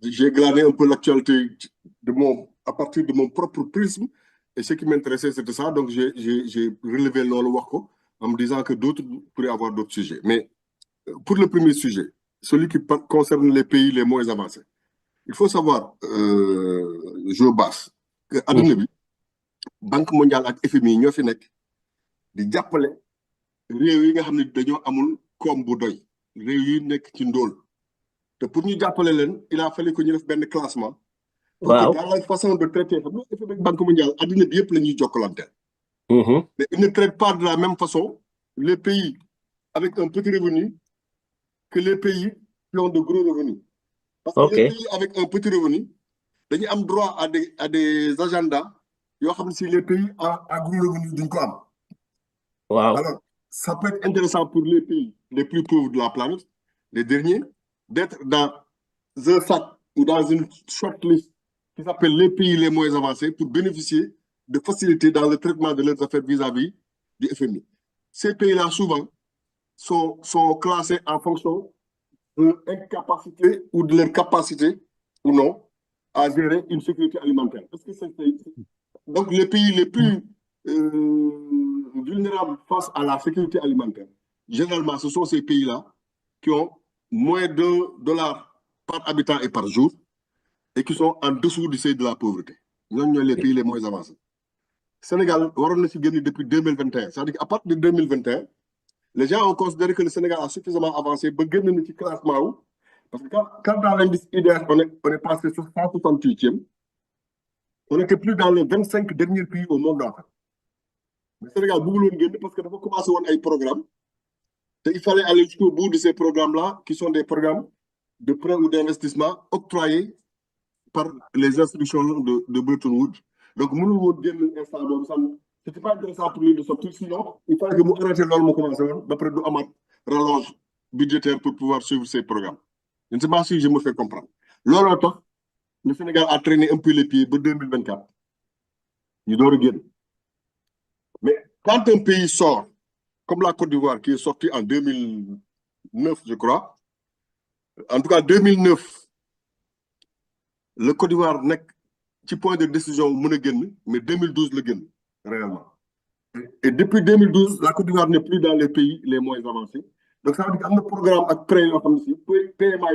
j'ai glané un peu l'actualité à partir de mon propre prisme. Et ce qui m'intéressait, c'était ça. Donc, j'ai relevé le Wako en me disant que d'autres pourraient avoir d'autres sujets. Mais pour le premier sujet, celui qui concerne les pays les moins avancés, il faut savoir, Joe Bass, que à Banque mondiale ak FMI ñoo fi nekk di jàppale réew yi nga xam ne dañoo amul koom bu doy réew yi nekk ci ndóol te pour ñu jàppale leen il a fallu que ñu def benn classement. Pour que dans la façon de traiter xam nga FMI ak Banque mondiale addina bi yëpp la ñuy jokkalante. Mais ils ne traitent pas de la même façon les pays avec un petit revenu que les pays qui ont de gros revenus. Parce que les pays avec un petit revenu dañuy am droit à des agendas yoo xam ne si les pays à gros revenus duñ ko am. Alors, ça peut être intéressant pour les pays les plus pauvres de la planète, les derniers, d'être dans un sac ou dans une shortlist qui s'appelle les pays les moins avancés pour bénéficier de facilités dans le traitement de leurs affaires vis-à-vis du FMI. Ces pays-là, souvent, sont classés en fonction de leur incapacité ou de leur capacité ou non à gérer une sécurité alimentaire. Parce que donc, les pays les plus vulnérables face à la sécurité alimentaire, généralement, ce sont ces pays-là qui ont moins $1 par habitant et par jour et qui sont en dessous du seuil de la pauvreté. Nous sommes les pays les moins avancés. Sénégal, depuis 2021. C'est-à-dire qu'à partir de 2021, les gens ont considéré que le Sénégal a suffisamment avancé pour gagner notre classement. Parce que quand dans l'indice IDH, on est passé sur 168e, on n'était plus dans les 25 derniers pays au monde. En fait. Le Sénégal, parce que nous avons commencé un programme. Il fallait aller jusqu'au bout de ces programmes-là, qui sont des programmes de prêt ou d'investissement octroyés par les institutions de Bretton Woods. Donc, nous avons c'était pas intéressant pour lui de sortir, sinon, il fallait que nous arrêtions l'homme commencer, d'après nous, à rallonge budgétaire pour pouvoir suivre ces programmes. Je ne sais pas si je me fais comprendre. Lors le Sénégal a traîné un peu les pieds pour 2024. Il doit regarder. Mais quand un pays sort, comme la Côte d'Ivoire, qui est sortie en 2009, je crois, en tout cas 2009, le Côte d'Ivoire n'est petit point de décision, mais 2012 le gagne, réellement. Et depuis 2012, la Côte d'Ivoire n'est plus dans les pays les moins avancés. Donc ça veut dire qu'il y a un programme après PMA,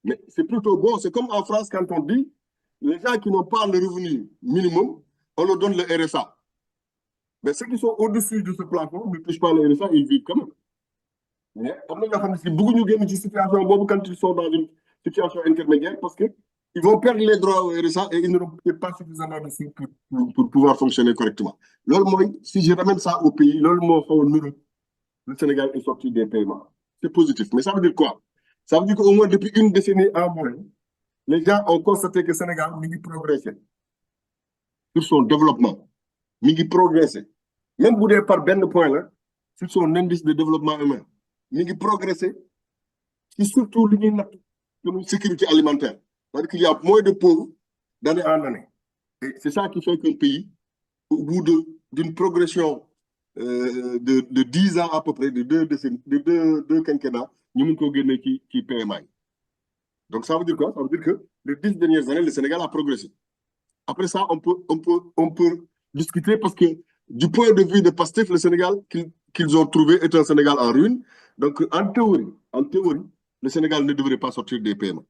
mais c'est plutôt bon. C'est comme en France, quand on dit, les gens qui n'ont pas le revenu minimum, on leur donne le RSA. Mais ceux qui sont au-dessus de ce plafond ne touchent pas le RSA, ils vivent quand même. Mais si beaucoup de gens situation, quand ils sont dans une situation intermédiaire, parce qu'ils vont perdre les droits au RSA et ils n'auront pas suffisamment de sous pour pouvoir fonctionner correctement. Si je ramène ça au pays, le Sénégal est sorti des paiements. C'est positif. Mais ça veut dire quoi? Ça veut dire qu'au moins depuis une décennie en moins, les gens ont constaté que le Sénégal a progressé sur son développement. Il a progressé. Même si par ben point là, sur son indice de développement humain, il a progressé. Et surtout, la sécurité alimentaire. C'est-à-dire qu'il y a moins de pauvres d'année en année. Et c'est ça qui fait qu'un pays, au bout d'une progression de 10 ans à peu près, de deux quinquennats, nous avons gagné qui PMI. Donc ça veut dire quoi? Ça veut dire que les 10 dernières années, le Sénégal a progressé. Après ça, on peut discuter parce que du point de vue de PASTEF, le Sénégal qu'ils ont trouvé est un Sénégal en ruine. Donc en théorie, le Sénégal ne devrait pas sortir des PMI.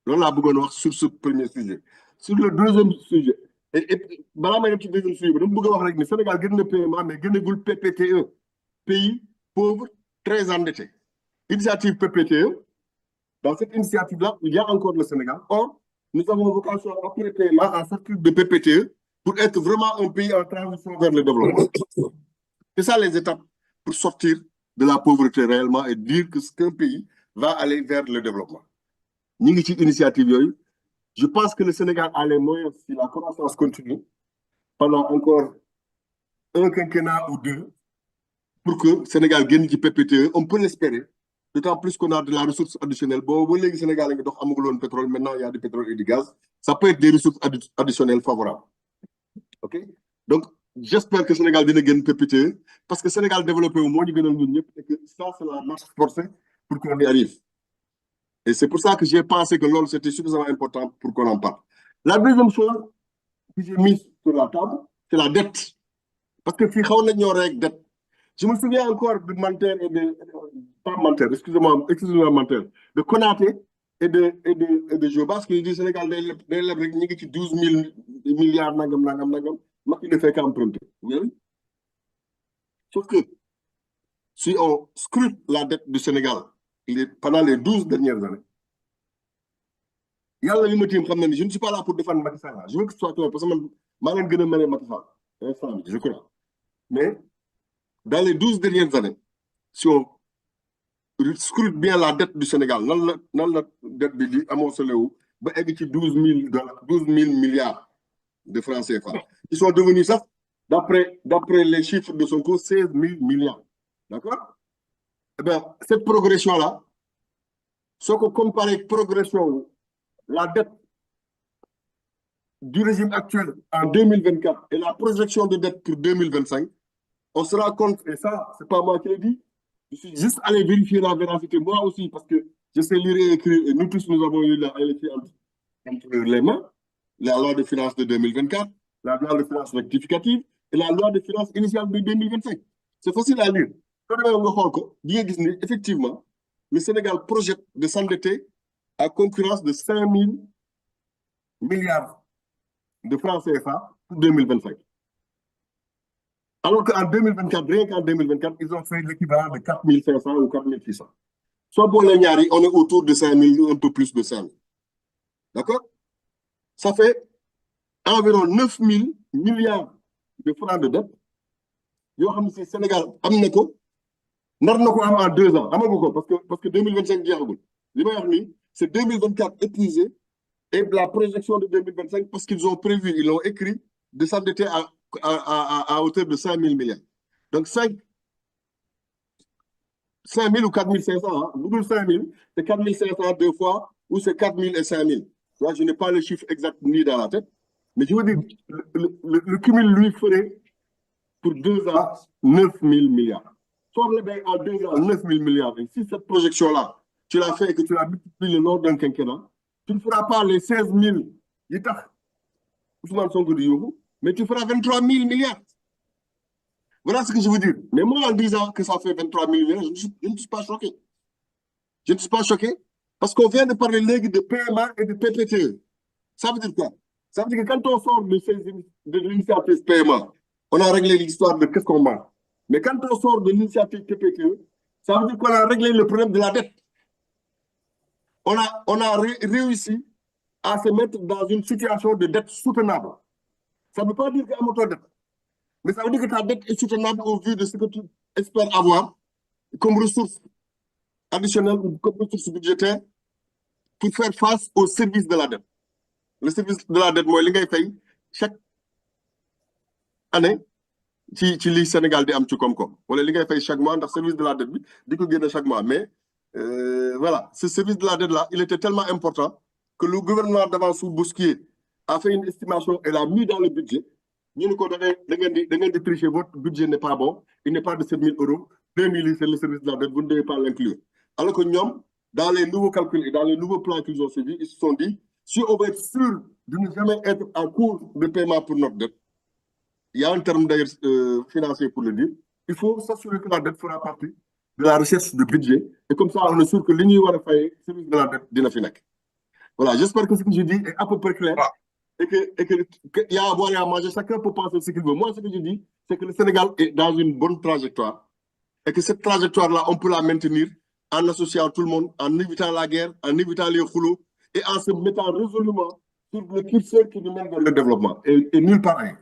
Là, on a besoin de voir sur ce premier sujet. Sur le deuxième sujet, et deuxième sujet, le Sénégal gagne le PMA, mais gagne le PPTE, pays pauvre, très endetté. Initiative PPTE, dans cette initiative-là, il y a encore le Sénégal. Or, nous avons vocation après le PMA à sortir de PPTE pour être vraiment un pays en transition vers le développement. C'est ça les étapes pour sortir de la pauvreté réellement et dire qu'un pays va aller vers le développement. Initiative, je pense que le Sénégal a les moyens, si la croissance continue, pendant encore un quinquennat ou deux, pour que le Sénégal gagne du PPTE, on peut l'espérer. D'autant plus qu'on a de la ressource additionnelle. Bon, le Sénégal a pétrole, maintenant il y a du pétrole et du gaz. Ça peut être des ressources additionnelles favorables. OK? Donc, j'espère que le Sénégal va gagner PPTE, parce que le Sénégal développé au moins, et que ça, c'est la marche forcée pour qu'on y arrive. Et c'est pour ça que j'ai pensé que l'OL, c'était suffisamment important pour qu'on en parle. La deuxième chose que j'ai mise sur la table, c'est la dette. Parce que si on a une dette, je me souviens encore de Mantel et de. Pas Mantel, excusez-moi Mantel. De Konaté et de Jobas qui dit Sénégal, des 12 000 milliards, nagam. Maki ne fait qu'emprunter. Oui. Sauf que si on scrute la dette du Sénégal pendant les 12 dernières années, je ne suis pas là pour défendre Macky Sall. Je veux que ce soit clair, parce que je suis Macky Sall. Je crois. Mais dans les 12 dernières années, si on scrute bien la dette du Sénégal, la dette de amoncelé où, 12 000 milliards de francs CFA. Ils sont devenus ça, d'après les chiffres de son cours, 16 000 milliards. D'accord? Eh bien, cette progression-là, si on compare la progression, la dette du régime actuel en 2024 et la projection de dette pour 2025, on se rend compte, et ça, c'est pas moi qui l'ai dit, je suis juste allé vérifier la véracité, moi aussi, parce que je sais lire et écrire, et nous tous, nous avons eu la LFI entre les mains, la loi de finances de 2024, la loi de finances rectificative et la loi de finances initiale de 2025. C'est facile à lire. Effectivement, le Sénégal projette de s'endetter à concurrence de 5 000 milliards de francs CFA pour 2025. Alors qu'en 2024, rien qu'en 2024, ils ont fait l'équivalent de 4 500 ou 4 600. Soit pour les Niari, on est autour de 5 000, un peu plus de 5 000. D'accord? Ça fait environ 9 000 milliards de francs de dette. Yo xam ci Sénégal am na ko nar na ko am en 2 ans amagu ko parce que 2025 jeexagul li may wax ni c'est 2024 épuisé et la projection de 2025 parce qu'ils ont prévu, ils l'ont écrit de s'endetter à hauteur de 5 000 milliards. Donc 5 000 ou 4 500, hein? Nous 5 000, c'est 4 500 deux fois ou c'est 4 000 et 5 000. Je n'ai pas le chiffre exact ni dans la tête, mais je veux dire, le cumul lui ferait pour 2 ans 9 000 milliards. Soit en 2 ans 9 000 milliards. Et si cette projection-là, tu l'as fait et que tu l'as multiplié le long d'un quinquennat, tu ne feras pas les 16 000 mais tu feras 23 000 milliards. Voilà ce que je veux dire. Mais moi, en disant que ça fait 23 000 milliards, je ne suis pas choqué. Je ne suis pas choqué parce qu'on vient de parler de PMA et de PPTE. Ça veut dire quoi? Ça veut dire que quand on sort de l'initiative PMA, on a réglé l'histoire de qu'est-ce qu'on mange. Mais quand on sort de l'initiative PPTE, ça veut dire qu'on a réglé le problème de la dette. On a réussi à se mettre dans une situation de dette soutenable. Ça ne veut pas dire qu'il y a un dette. Mais ça veut dire que ta dette est soutenable au vu de ce que tu espères avoir comme ressources additionnelles ou comme ressources budgétaires pour faire face au service de la dette. Le service de la dette, moi, les gars, chaque année, ci li Sénégal di am ci koom-koom wala li ngay fay chaque mois ndax service de la dette bi di ko génne chaque mois mais voilà ce service de la dette là il était tellement important que le gouvernement d'Avansou Bousquier a fait une estimation et l'a mis dans le budget. Ñu ne ko da ngeen di tricher, votre budget n'est pas bon, il n'est pas de 7 000 euros, 2 000 c'est le service de la dette, vous ne devez pas l'inclure. Alors que ñoom, dans les nouveaux calculs et dans les nouveaux plans qu'ils ont suivis, ils se sont dit si on veut être sûr de ne jamais être en cours de paiement pour notre dette, il y a un terme d'ailleurs financier pour le dire, il faut s'assurer que la dette fera partie de la recherche de budget et comme ça on est sûr que l'Union va faire le service de la dette dina fi nekk. Voilà, j'espère que ce que je dis est à peu près clair et que y a à boire et à manger, chacun peut penser ce qu'il veut. Moi, ce que je dis, c'est que le Sénégal est dans une bonne trajectoire et que cette trajectoire-là, on peut la maintenir en associant tout le monde, en évitant la guerre, en évitant les rouleaux et en se mettant résolument sur le curseur qui nous mène vers le développement et nulle part ailleurs.